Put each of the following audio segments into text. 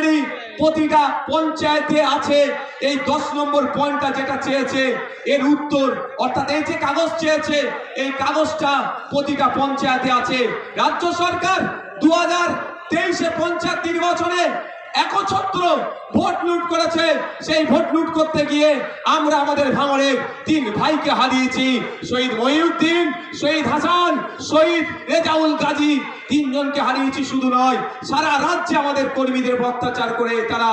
Already প্রতিটা পঞ্চায়েতে আছে এই 10 নম্বর পয়েন্টটা যেটা চেয়েছে এর উত্তর, অর্থাৎ এই যে কাগজ চেয়েছে এই কাগজটা প্রতিটা পঞ্চায়েতে আছে। রাজ্য সরকার 2023-এ পঞ্চায়েত নির্বাচনে একছত্র ভোট লুট করেছে। সেই ভোট লুট করতে গিয়ে আমরা আমাদের ভাঙড়ের 3 ভাইকে হারিয়েছি, শহীদ মহিউদ্দিন, শহীদ হাসান, শহীদ রেজাউল গাজী। 3 জনকে হারিয়েছি। শুধু নয়, সারা রাজ্যে আমাদের কর্মীদের অত্যাচার করে তারা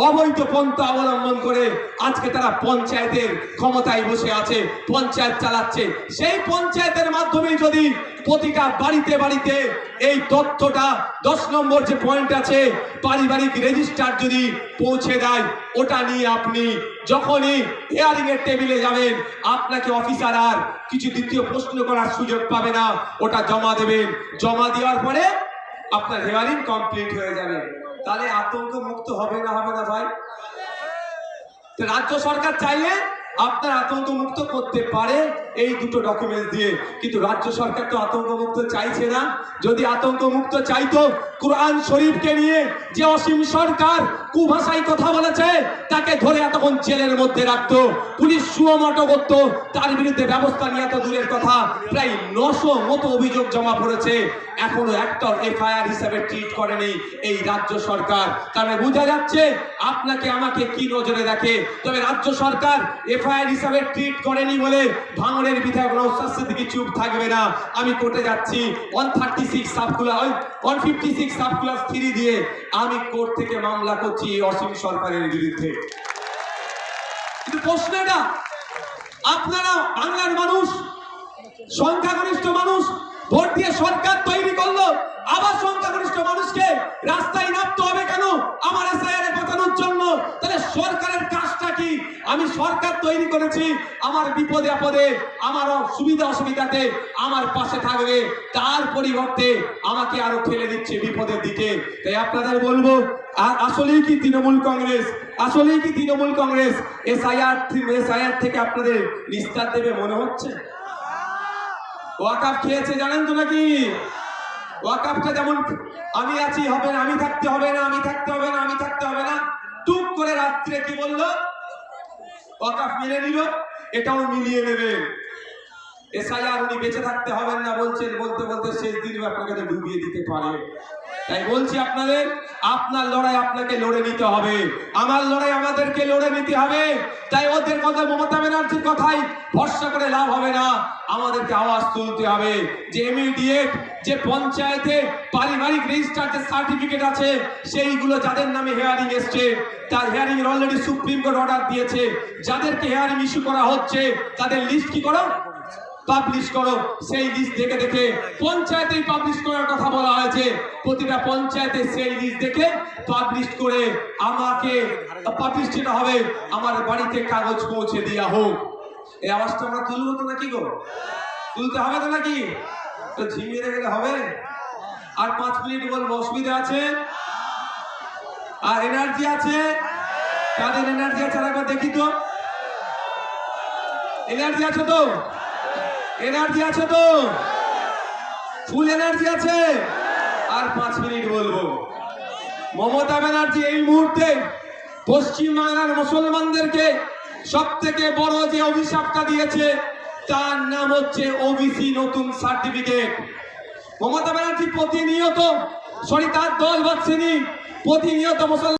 অবৈধ পন্থা অবলম্বন করে আজকে তারা পঞ্চায়েতের ক্ষমতায় বসে আছে, পঞ্চায়েত চালাচ্ছে। সেই পঞ্চায়েতের মাধ্যমে যদি প্রতিটা বাড়িতে বাড়িতে এই তথ্যটা 10 নম্বর যে পয়েন্ট আছে পারিবারিক রেজিস্টার যদি পৌঁছে দেয়, ওটা নিয়ে আপনি যখনই হিয়ারিং এর টেবিলে যাবেন আপনাকে অফিসার আর কিছু দ্বিতীয় প্রশ্ন করার সুযোগ পাবে না। ওটা জমা দেবেন, জমা দেওয়ার পরে আপনার হিয়ারিং কমপ্লিট হয়ে যাবে। তাহলে আতঙ্ক মুক্ত হবে না ভাই? তো রাজ্য সরকার চাইলে আপনার আতঙ্ক মুক্ত করতে পারে এই দুটো ডকুমেন্ট দিয়ে, কিন্তু রাজ্য সরকার তো আতঙ্ক মুক্ত চাইছে না। যদি আতঙ্ক মুক্ত চাইতো, কোরআন শরীফকে নিয়ে যে অসীম সরকার কুভাষায় কথা বলেছে তাকে ধরে এতক্ষণ জেলের মধ্যে রাখতো, পুলিশ সুমোটো করতো, তার বিরুদ্ধে ব্যবস্থা নিয়ে এত দূরের কথা প্রায় 900 মতো অভিযোগ জমা পড়েছে, এখনো একটা এফআইআর হিসাবে ট্রিট করেনি এই রাজ্য সরকার। তাহলে বোঝা যাচ্ছে আপনাকে আমাকে কি নজরে দেখে। তবে রাজ্য সরকার এফআইআর হিসাবে ট্রিট করেনি বলে ভাঙড়ের বিধায়ক নওশাদ সিদ্দিকী চুপ থাকবে না। আমি কোর্টে যাচ্ছি 156 সাবক্লাস 3 দিয়ে আমি কোর্ট থেকে মামলা করছি অসীম সরকারের বিরুদ্ধে। কিন্তু প্রশ্নটা, আপনারা বাংলার মানুষ, সংখ্যাগরিষ্ঠ মানুষ ভোট দিয়ে সরকার তৈরি করলো, আবার সংখ্যাগরিষ্ঠ মানুষকে রাস্তায় নামতে হবে কেন আমার এসআইআর বাঁচানোর জন্য? তাহলে সরকারের কাজটা কি? আমি সরকার তৈরি করেছি, আমার বিপদে আপদে, আমার সুবিধা অসুবিধাতে আমার পাশে থাকবে, তার পরিবর্তে আমাকে আরো ঠেলে দিচ্ছে বিপদের দিকে। তাই আপনাদের বলবো, আসলেই কি তৃণমূল কংগ্রেস এসআইআর থেকে আপনাদের নিস্তার দেবে মনে হচ্ছে? ওয়াকাফ খেয়েছে জানেন তো নাকি? ওয়াকাফটা যেমন আমি আছি হবে না, আমি থাকতে হবে না, টুক করে রাত্রে কি বললো? ওয়াকাফ মেনে নিল, এটাও মিলিয়ে নেবে। এসআইআর উনি বেঁচে থাকতে হবেন না বলছেন, বলতে বলতে শেষ দিন আপনাকে ডুবিয়ে দিতে পারে। তাই বলছি আপনাদের, আপনার লড়াই আপনাকে লড়ে নিতে হবে, আমার লড়াই আমাদেরকে লড়ে নিতে হবে। তাই ওদের কথা, মমতা ব্যানার্জির কথাই ভরসা করে লাভ হবে না, আমাদেরকে আওয়াজ তুলতে হবে যে ইমিডিয়েট যে পঞ্চায়েতে পারিবারিক রেজিস্টার যে সার্টিফিকেট আছে সেইগুলো যাদের নামে হিয়ারিং এসছে, তার hearing already supreme court order দিয়েছে, যাদেরকে হিয়ারিং ইস্যু করা হচ্ছে তাদের লিস্ট কি করো, পাবলিশ করো। সেই লিস্ট দেখে পঞ্চায়েতেই পাবলিশ করার কথা বলা হয়েছে। প্রতিটা পঞ্চায়েতে সেই লিস্ট দেখে পাবলিশ করে আমাকে পাবলিশ যেটা হবে আমার বাড়িতে কাগজ পৌঁছে দেওয়া হোক। এই আওয়াজটা আমরা তুলবো তো নাকি গো? তুলতে হবে তো নাকি? তো ঝিমিয়ে গেলে হবে? আর 5 মিনিট বলবো, অসুবিধা আছে? আর এনার্জি আছে? কাদের এনার্জি আছে একবার দেখি তো। এনার্জি আছে তো? এনার্জি আছে তো? ফুল এনার্জি আছে? আর 5 মিনিট বলবো। মমতা ব্যানার্জি এই মুহূর্তে পশ্চিম বাংলার মুসলমানদেরকে সব থেকে বড় যে অভিশাপটা দিয়েছে তার নাম হচ্ছে ওবিসি নতুন সার্টিফিকেট। মমতা ব্যানার্জি প্রতিনিয়ত, তার দল বাঁচছেনি, প্রতিনিয়ত মুসলমান